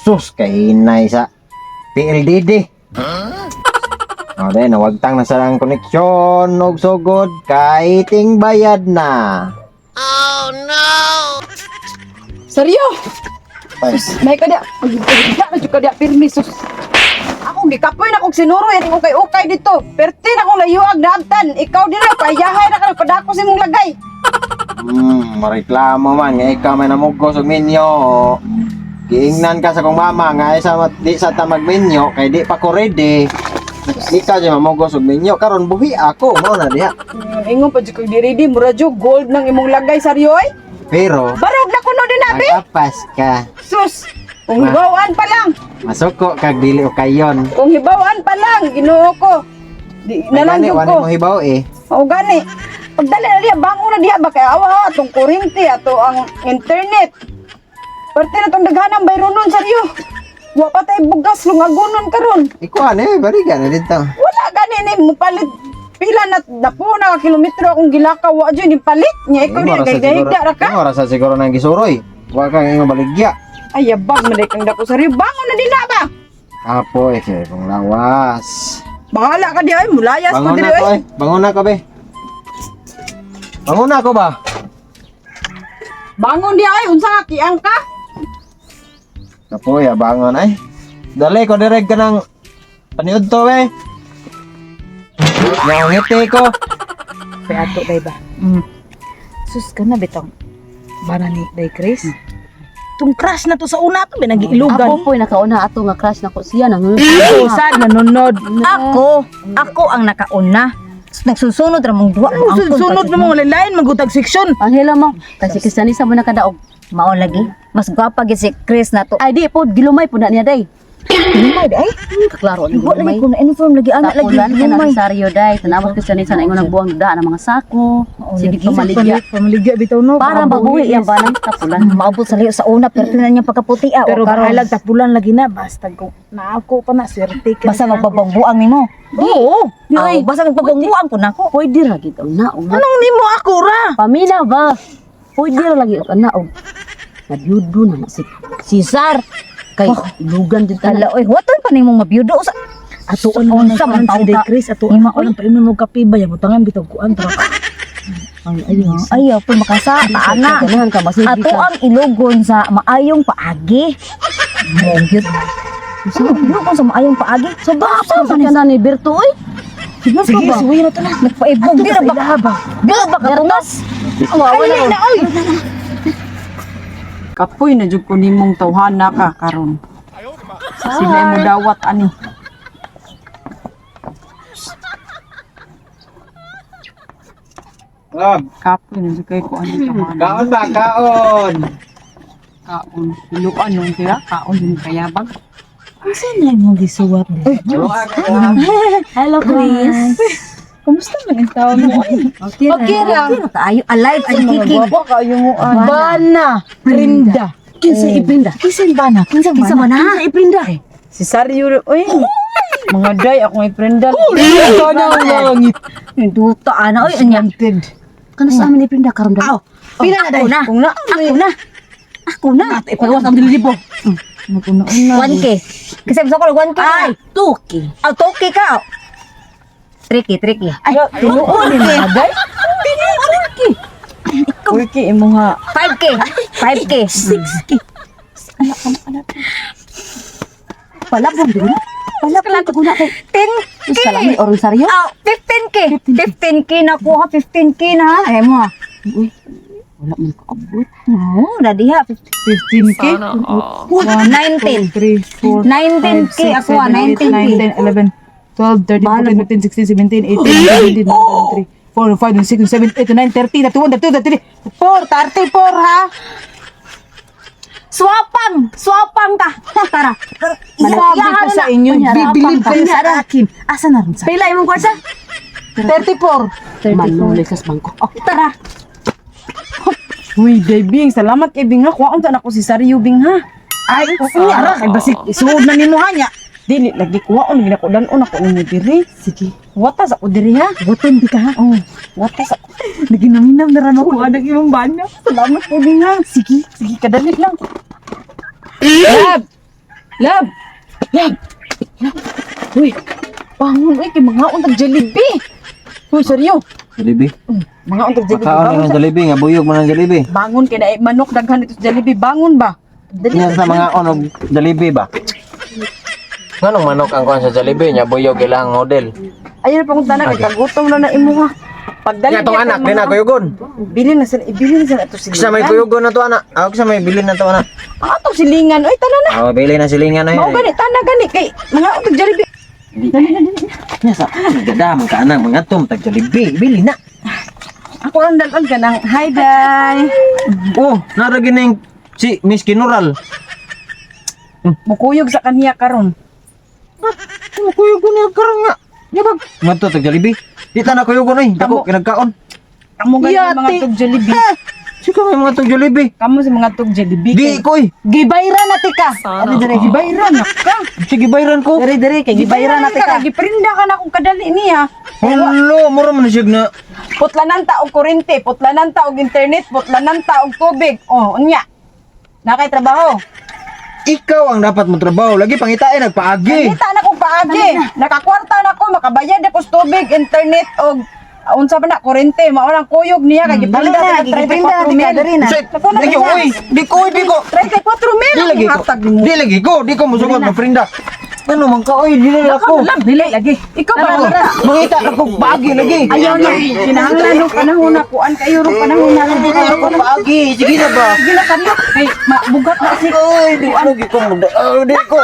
Sus, kainay sa PLDD. O, then, nawagtang na sa lang koneksyon, og sugod, kaiting bayad na. Seryo? Ay, May ka dia. Pagigda na juga dia pirmi sus. Ako gikapoy na kog sinuroy at ukay-ukay dito. Perti na kong layuag daagtan. Ikaw dira payahay na ka padako sa imong lagay. mareklamo man, nga ikaw may namugos og minyo. Giingnan ka sa kong mama, nga isa di sa ta magminyo, kay di pa ko ready. Ikaw dyan mamugos og minyo, karon buhi ako, mao na diha. Ingon pa jud kog diri di mura jud gold nang imong lagay saryoy. Pero, Barog na kuno din abi. nagapas ka. Sus. Kung hibawaan pa lang. Masuko kag dili o kayon. Kung hibawaan pa lang, Ginoo ko. Di na lang Gani, jud wala ko. mo hibaw eh. O gani. Pagdali na diya, bango na diya ba kay awa atong kuryente ato ang internet. Parte na tong daghanang bayro nun saryo. Wa pa tay bugas lungagonon karon. Ikuan barigan na dito. Wala gani ni mo palit pila na po na kilometro akong gilakaw wa jud ni palit nya ikaw di gayda ra ka. Imo rasa siguro nang gisuroy. Wa kang ingon baligya. Ay yabag man kang dako saryo. Bango na din na ba? Apo kay kung lawas. Bahala ka di ay mulayas ko Bangon diri na ko ay. Bangon na ko be. Bangon na ako ba? Bangon di ay unsa ka kiang ka? Apo bangon ay. Dali ko direk ka ng paniud to be. Ngiti ko. Kay ato day ba? Sus ka na bitong. Bana ni day Chris. Tung crush na to sa una to binagiilugan. Ako po'y nakauna ato nga crush na ko siya nang Ako sad nanunod. Ako ang nakauna. Nagsusunod ra mong duwa mo angkon. Sunod na mong lain magutag section. Panghila mo kasi kisanisa mo nakadaog. Mao lagi. Mas gwapa gid si Chris na to. Ay di po gilumay po na niya day. Gilumay day. Kaklaro ni Wa lagi gilumay. ko na uniform lagi ana lagi. Tapulan ka na sa Saryo day. Tanawag kisanisa na ingon nagbuang da ng mga sako. Sige pamaligya. Pamaligya bitaw no. Para mabuhi yan ba nang tapulan. Maabot sa liyo sa una pero tinan niya pagkaputi Pero bahalag tapulan lagi na basta ko na ako pa na swerte ka. basta magpabangbuang nimo. Oo. Di Ay, ay. basta magpabangbuang ko nako. Pwede ra gid na og. Anong nimo ako ra? Pamila ba? Pwede ra lagi og ana og. Nabyudo na si Cesar. Kay ilugan din Ala tala. oy, waton pa nimong mabiyudo sa Atuon mo na Unsa man sa taon day ka? Chris ato Ima, ako lang painom mo kape ba yung utangan bitaw ko antara. Ang ayun. ayaw po makasa ana. Ganahan ka masigi Ato ka. ang ilugon sa maayong paagi. Mogyot. So, ilugon sa maayong paagi. So, Sa sakyan na ni Berto oy. Sige, Sige, suwi na to na. nagpaibog. Dira ba? Dira ba katungas? Awawa na na, oy. Kapoy na jud ko nimong tawhana ka karon. Sila mo dawat ani. Rob, Kapoy na jud kay ko ani tawhana. kaon ba kaon? Kaon. Luan nung tira kaon din kayabang. Asa na mo gisuwat di? Hello Chris. Kumusta man ang taon mo? Okay ra. Okay, kaayo alive and kicking. kayo mo Bana, Prinda. Kinsa ipinda? Kisan bana? Kinsa ba na? Kinsa ipinda? Si Saryo oy. Mga day ako may prendal. Langit. Duta ana oy anya. Kana sa amin ipinda karon daw. Pila na day? Kung na Ako na. Ipagawas ang dilibo. 1K. Kasi gusto ko 1K. Ay, tuki. Toki ka. Tricky. ay tinuod ni day. Uy ki imo nga 5K. 6K. Palabong din. Palabong ko na kay 10K. salami o rosaryo. 15K. 15K na kuha. 15K na ha. Ay mo. Uy. Wala man ko abot. Oo, dadiha. 15k. 19. 3 4 19K ako ha. 19K. 11 12 13 14 15 16 17 18 19 20 4 5 6 7 8 9 30 31 32 34 34 ha. Swapang ka. Tara. Sabi ko sa inyo, bibilib kayo sa akin. Asa na rin sa? Pila imong kwarsa? 34. Manulay sa bangko. Oh, tara. Uy, Bing, salamat kay Bing ha. Kuwaon ta na ko si Saryo Bing ha. Ay, ara kay basik isuod na nimo hanya. Dili lagi kuwaon gina ko danon ako nimo diri. Sige. Watas ako diri ha. Buton di ka ha. Oh, watas ako. Naginaminam na ran ako anak imong bana. Salamat kay Bing ha. Sige kadali lang. Lab. Lab! Lab! Uy, bangon uy, kay mga untag Jollibee. Uy, seryo. Jollibee. Mga untag Jollibee. Makaon Bangon ng sa- Jollibee nga buyog man ng Jollibee. Bangon kay na manok daghan dito sa Jollibee. Bangon ba? Yan sa mga onog Jollibee ba? Nganong manok ang kuan sa Jollibee nya buyog ilang model. Ayun pa kung tanan kay kagutom na imuha. Pagdali Ya tong anak din na kuyugon. Ibili na sila ito silingan. Kisa may kuyugon na to anak. Ako kisa may bilin na to anak. Ang atong silingan. Uy, tanan na. Ako bili na silingan na Mao yun. gani, tanan gani kay mga untag Jollibee. Nya sa gadam ka anak mga tum tag Jollibee bili na. Ako ang dalag ka ng hi, Day. Oh, naragi na yung si Miss Kinural. Mukuyog sa kaniya karon. Kuyugon niya karon nga. Yabag. Ngadto tag Jollibee. Di ta na kuyugon ay. Dako kinagkaon. Kamu gani Yati. mga tug Jollibee. Sika may mga tag Jollibee. Kamu sa mga tug Jollibee. Di koy. Gibayran na tika. Ari dire gibayran na ka. Sige bayran ko. Diri kay gibayran na tika. Giprinda ka na kung kadali niya. Hello, mura man siya na. Putlanan ta og kuryente, putlanan ta og internet, putlanan ta og tubig. Oh, unya. Nakay trabaho. Ikaw ang dapat mo trabaho. Lagi pangitain nagpaagi. Kita na kong paagi. Nakakwarta na ko, makabayad ako sa tubig, internet og unsa ba na kuryente, mao lang kuyog niya kay giprinda Dali na, ta gigiprinda na 34 tika mil. diri na. Lagi oy. Di ko, di ko. 34 mil Di lagi ang ko. hatag nimo. Di lagi ko. Di ko musugot na frinda. Ano man ka oy, dili ako. Dili lagi. Ikaw ba Ako, mangita na kong paagi lagi. ayaw na kinahanglan ng panahon na kuan kayo ro panahon na Ayaw ko paagi. Sige na ba? Sige na kanyo. Ay, mabugat na si Oy, di ko. Di ko.